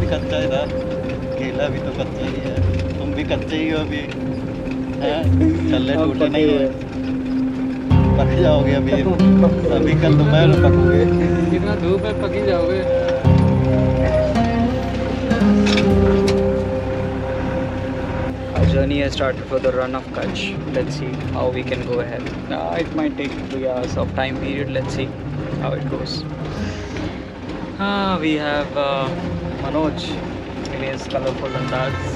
कच्चा ही था, केला भी तो कच्चा ही है, तुम भी कच्चे ही हो अभी हैं, छल्ले अब टूटे नहीं पके है, पक जाओगे अभी, अभी कल दोपहर में पकोगे। कितना धूप है, पकी जाओगे। Our journey has started for the run of Kutch. Let's see how we can go ahead. It might take 3 hours of time period. Let's see how it goes. We have Manoj in his colorful andaz,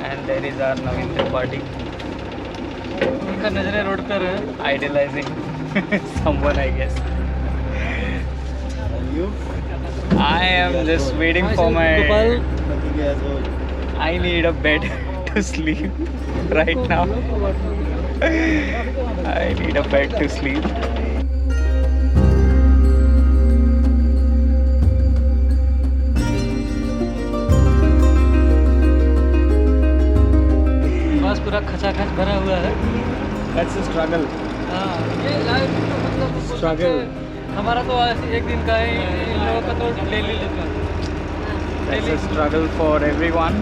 and there is our Naveen Tripathi. उनका नजरें road पर है, idealizing someone, I guess. I am just waiting for my. I need a bed to sleep right now. I need a bed to sleep. बस पूरा खचाखच भरा हुआ है। That's a struggle. हाँ, ये लाइफ तो मतलब struggle. हमारा तो एक दिन का है, इन लोगों का तो डेली लेता है। That's a struggle for everyone.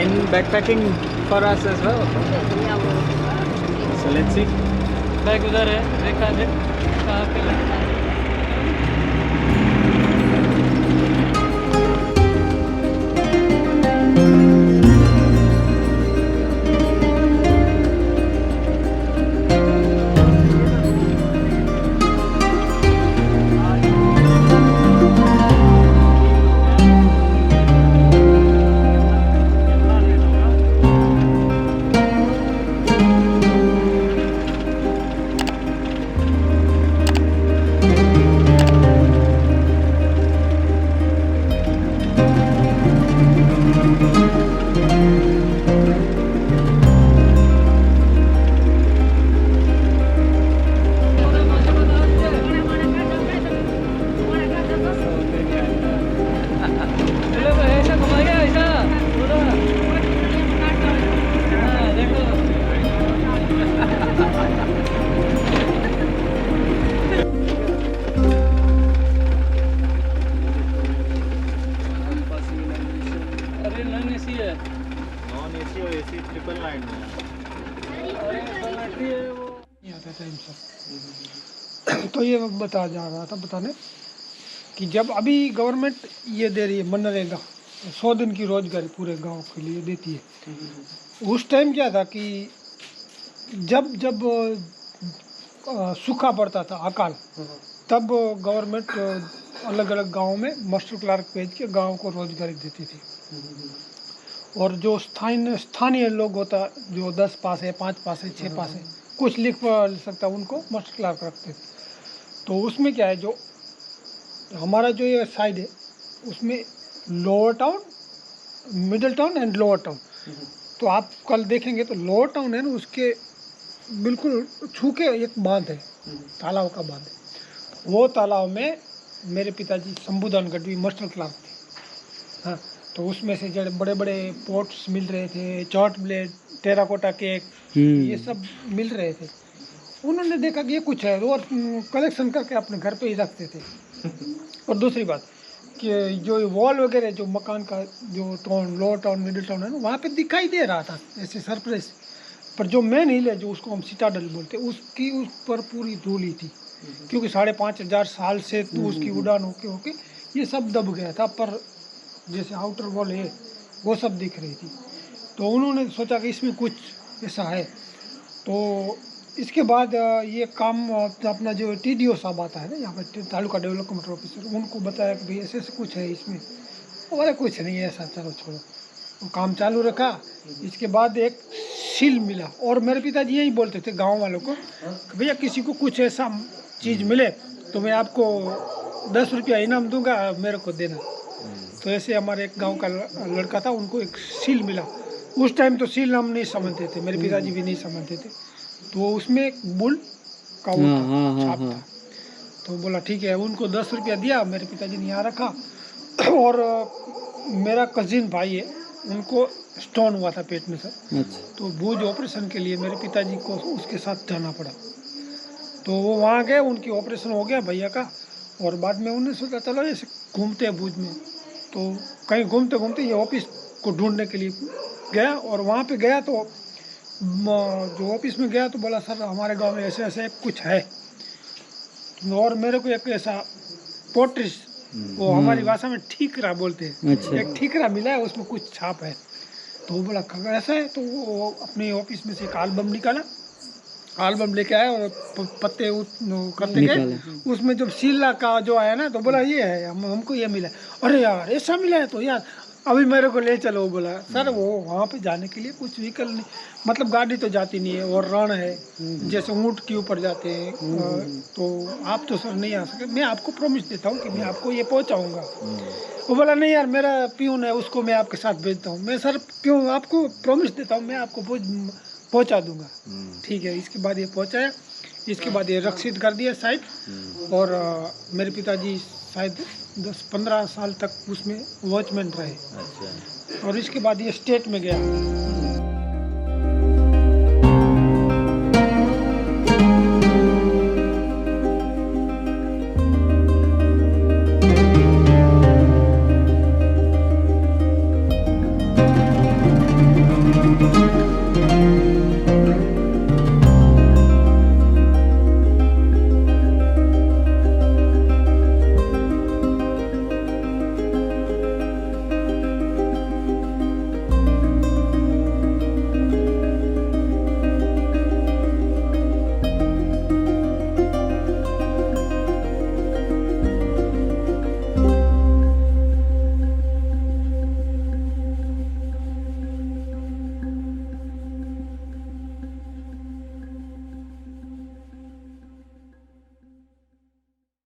In backpacking for us as well. So let's see. Bag उधर है, देखा देख कहाँ पे लगता है। तो ये बताने कि जब अभी गवर्नमेंट ये दे रही है मनरेगा 100 दिन की रोजगारी पूरे गांव के लिए देती है, उस टाइम क्या था कि जब जब सूखा पड़ता था अकाल, तब गवर्नमेंट अलग अलग गांव में मास्टर क्लार्क भेज के गांव को रोजगारी देती थी। और जो स्थानीय लोग होता, जो 10 पास है, 5 पास है, 6 पास है, कुछ लिख सकता, उनको मास्टर क्लार्क रखते थे। तो उसमें क्या है, जो हमारा जो ये साइड है उसमें lower town, middle town and lower town. तो आप कल देखेंगे तो लोअर टाउन है ना, उसके बिल्कुल छू के एक बांध है, तालाब का बांध है। वो तालाब में मेरे पिताजी शंभुदान गढ़वी मास्टर क्लार्क थे। हाँ, तो उसमें से जो बड़े बड़े पोट्स मिल रहे थे, चॉट ब्लेड, टेराकोटा केक, ये सब मिल रहे थे। उन्होंने देखा कि ये कुछ है और कलेक्शन करके अपने घर पे ही रखते थे। और दूसरी बात कि जो वॉल वगैरह जो मकान का जो town, lower town, middle town है ना, वहाँ पे दिखाई दे रहा था ऐसे सरप्राइज। पर जो मेन हिल है, जो उसको हम सिटाडल बोलते, उसकी उस पर पूरी धूल ही थी, क्योंकि 5,500 साल से तो उसकी उड़ान होके ये सब दब गया था। पर जैसे आउटर वॉल है वो सब दिख रही थी। तो उन्होंने सोचा कि इसमें कुछ ऐसा है। तो इसके बाद ये काम अपना जो TDO साहब आता है ना यहाँ पर, तालुका डेवलपमेंट ऑफिसर, उनको बताया कि भाई ऐसे ऐसे कुछ है इसमें। बोले कुछ नहीं है ऐसा, चलो छोड़ो। वो काम चालू रखा। इसके बाद एक सील मिला, और मेरे पिताजी यही बोलते थे गांव वालों को कि भैया किसी को कुछ ऐसा चीज़ मिले तो मैं आपको 10 रुपया इनाम दूंगा, मेरे को देना। तो ऐसे हमारे एक गांव का लड़का था, उनको एक सील मिला। उस टाइम तो सील हम नहीं समझते थे, मेरे पिताजी भी नहीं समझते थे। तो उसमें एक बुल का छाप था। तो बोला ठीक है, उनको 10 रुपया दिया, मेरे पिताजी ने यहाँ रखा। और मेरा कजिन भाई है, उनको स्टोन हुआ था पेट में सर। तो भूज ऑपरेशन के लिए मेरे पिताजी को उसके साथ जाना पड़ा। तो वो वहाँ गए, उनकी ऑपरेशन हो गया भैया का। और बाद में उन्होंने सोचा चलो ऐसे घूमते हैं भूज में। तो कहीं घूमते घूमते ये ऑफिस को ढूंढने के लिए गया, और वहाँ पे गया तो जो ऑफिस में गया तो बोला सर हमारे गांव में ऐसे ऐसे कुछ है, और मेरे को एक ऐसा पोट्रिस, वो हमारी भाषा में ठीकरा बोलते हैं, अच्छा। एक ठीकरा मिला है, उसमें कुछ छाप है। तो वो बोला खबर ऐसा है, तो वो अपने ऑफिस में से एक एल्बम निकाला, एल्बम लेके आया और पत्ते करते गए, उसमें जब शीला का जो आया ना तो बोला ये है, हमको ये मिला। अरे यार ऐसा मिला है तो यार अभी मेरे को ले चलो। बोला सर वो वहाँ पे जाने के लिए कुछ व्हीकल नहीं, मतलब गाड़ी तो जाती नहीं है, और रण है, जैसे ऊँट के ऊपर जाते हैं, तो आप तो सर नहीं आ सकते, मैं आपको प्रॉमिस देता हूँ कि मैं आपको ये पहुँचाऊँगा। वो बोला नहीं यार मेरा प्यून है, उसको मैं आपके साथ भेजता हूँ। मैं सर क्यों, आपको प्रॉमिस देता हूँ मैं आपको पहुँचा दूंगा। ठीक है, इसके बाद ये पहुँचाया, इसके बाद ये रक्षित कर दिया साइड, और मेरे पिताजी शायद 10-15 साल तक उसमें वॉचमैन रहे। अच्छा। और इसके बाद ये स्टेट में गया।